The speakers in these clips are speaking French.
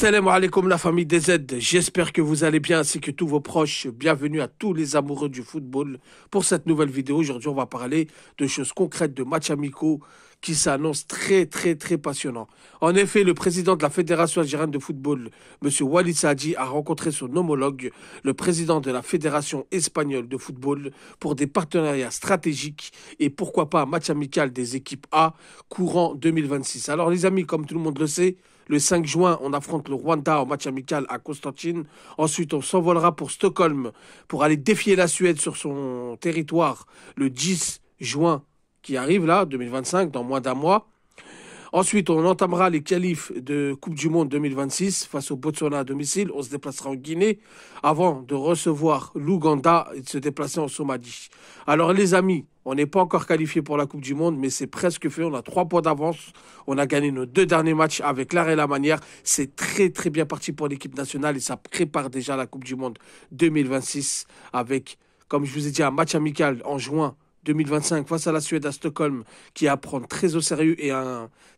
Salam alaikum la famille DZ, j'espère que vous allez bien ainsi que tous vos proches. Bienvenue à tous les amoureux du football pour cette nouvelle vidéo. Aujourd'hui on va parler de choses concrètes, de matchs amicaux qui s'annoncent très passionnants. En effet, le président de la Fédération algérienne de football, M. Walid Saadi, a rencontré son homologue, le président de la Fédération espagnole de football, pour des partenariats stratégiques et pourquoi pas un match amical des équipes A courant 2026. Alors les amis, comme tout le monde le sait, le 5 juin, on affronte le Rwanda en match amical à Constantine. Ensuite, on s'envolera pour Stockholm pour aller défier la Suède sur son territoire le 10 juin qui arrive là, 2025, dans moins d'un mois. Ensuite, on entamera les qualifs de Coupe du Monde 2026 face au Botswana à domicile. On se déplacera en Guinée avant de recevoir l'Ouganda et de se déplacer en Somalie. Alors les amis, on n'est pas encore qualifié pour la Coupe du Monde, mais c'est presque fait. On a 3 points d'avance. On a gagné nos 2 derniers matchs avec l'art et la manière. C'est très bien parti pour l'équipe nationale et ça prépare déjà la Coupe du Monde 2026 avec, comme je vous ai dit, un match amical en juin 2025 face à la Suède à Stockholm qui à prendre très au sérieux et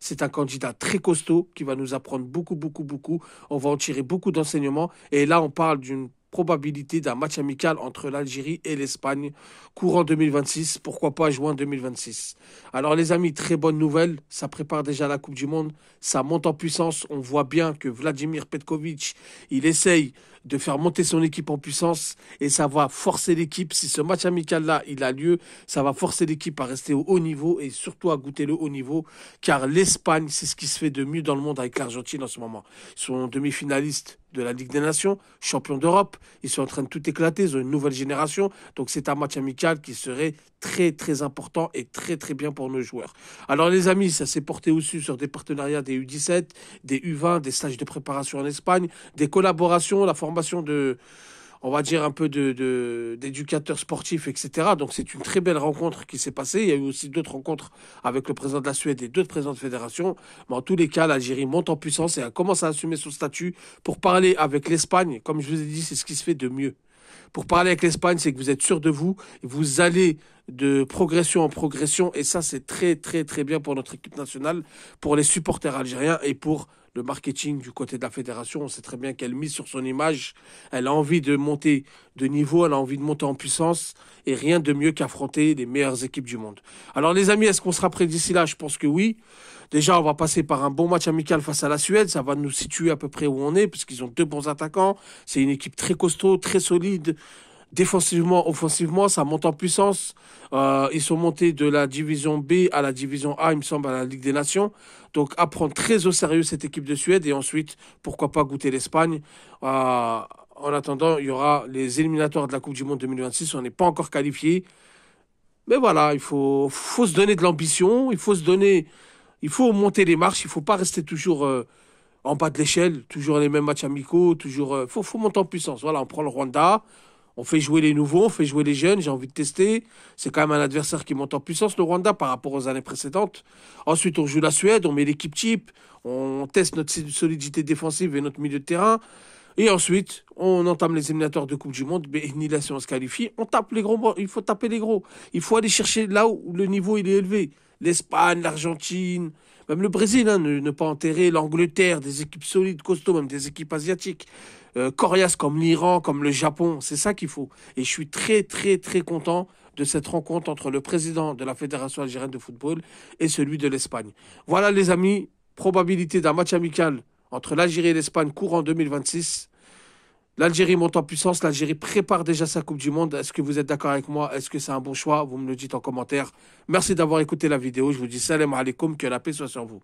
c'est un candidat très costaud qui va nous apprendre beaucoup. On va en tirer beaucoup d'enseignements et là on parle d'une probabilité d'un match amical entre l'Algérie et l'Espagne courant 2026, pourquoi pas juin 2026. Alors les amis, très bonne nouvelle, ça prépare déjà la Coupe du Monde, ça monte en puissance, on voit bien que Vladimir Petkovic, il essaye de faire monter son équipe en puissance et ça va forcer l'équipe, si ce match amical-là il a lieu, ça va forcer l'équipe à rester au haut niveau et surtout à goûter le haut niveau, car l'Espagne, c'est ce qui se fait de mieux dans le monde avec l'Argentine en ce moment. Ils sont demi-finalistes de la Ligue des Nations, champions d'Europe, ils sont en train de tout éclater, ils ont une nouvelle génération, donc c'est un match amical qui serait très important et très bien pour nos joueurs. Alors les amis, ça s'est porté aussi sur des partenariats des U17, des U20, des stages de préparation en Espagne, des collaborations, la formation de, on va dire un peu d'éducateurs sportifs, etc. Donc c'est une très belle rencontre qui s'est passée. Il y a eu aussi d'autres rencontres avec le président de la Suède et d'autres présidents de fédération. Mais en tous les cas, l'Algérie monte en puissance et elle commence à assumer son statut pour parler avec l'Espagne. Comme je vous ai dit, c'est ce qui se fait de mieux. Pour parler avec l'Espagne, c'est que vous êtes sûr de vous, vous allez de progression en progression et ça c'est très bien pour notre équipe nationale, pour les supporters algériens et pour le marketing du côté de la fédération. On sait très bien qu'elle mise sur son image, elle a envie de monter de niveau, elle a envie de monter en puissance et rien de mieux qu'affronter les meilleures équipes du monde. Alors les amis, est-ce qu'on sera prêt d'ici là? Je pense que oui. Déjà, on va passer par un bon match amical face à la Suède. Ça va nous situer à peu près où on est, parce qu'ils ont 2 bons attaquants. C'est une équipe très costaud, très solide. Défensivement, offensivement, ça monte en puissance. Ils sont montés de la division B à la division A, il me semble, à la Ligue des Nations. Donc, à prendre très au sérieux cette équipe de Suède. Et ensuite, pourquoi pas goûter l'Espagne. En attendant, il y aura les éliminatoires de la Coupe du Monde 2026. On n'est pas encore qualifié. Mais voilà, il faut se donner de l'ambition. Il faut monter les marches. Il ne faut pas rester toujours en bas de l'échelle. Toujours les mêmes matchs amicaux. Faut monter en puissance. Voilà, on prend le Rwanda. On fait jouer les nouveaux, on fait jouer les jeunes, j'ai envie de tester. C'est quand même un adversaire qui monte en puissance, le Rwanda, par rapport aux années précédentes. Ensuite, on joue la Suède, on met l'équipe type, on teste notre solidité défensive et notre milieu de terrain. Et ensuite, on entame les éliminatoires de Coupe du Monde. Mais ni là, si on se qualifie, on tape les gros. Il faut taper les gros. Il faut aller chercher là où le niveau il est élevé. L'Espagne, l'Argentine, même le Brésil, hein, ne pas enterrer l'Angleterre, des équipes solides, costauds, même des équipes asiatiques. Coriaces comme l'Iran, comme le Japon, c'est ça qu'il faut. Et je suis très content de cette rencontre entre le président de la Fédération algérienne de football et celui de l'Espagne. Voilà les amis, probabilité d'un match amical entre l'Algérie et l'Espagne courant 2026. L'Algérie monte en puissance, l'Algérie prépare déjà sa Coupe du Monde. Est-ce que vous êtes d'accord avec moi? Est-ce que c'est un bon choix? Vous me le dites en commentaire. Merci d'avoir écouté la vidéo. Je vous dis salam alaikum, que la paix soit sur vous.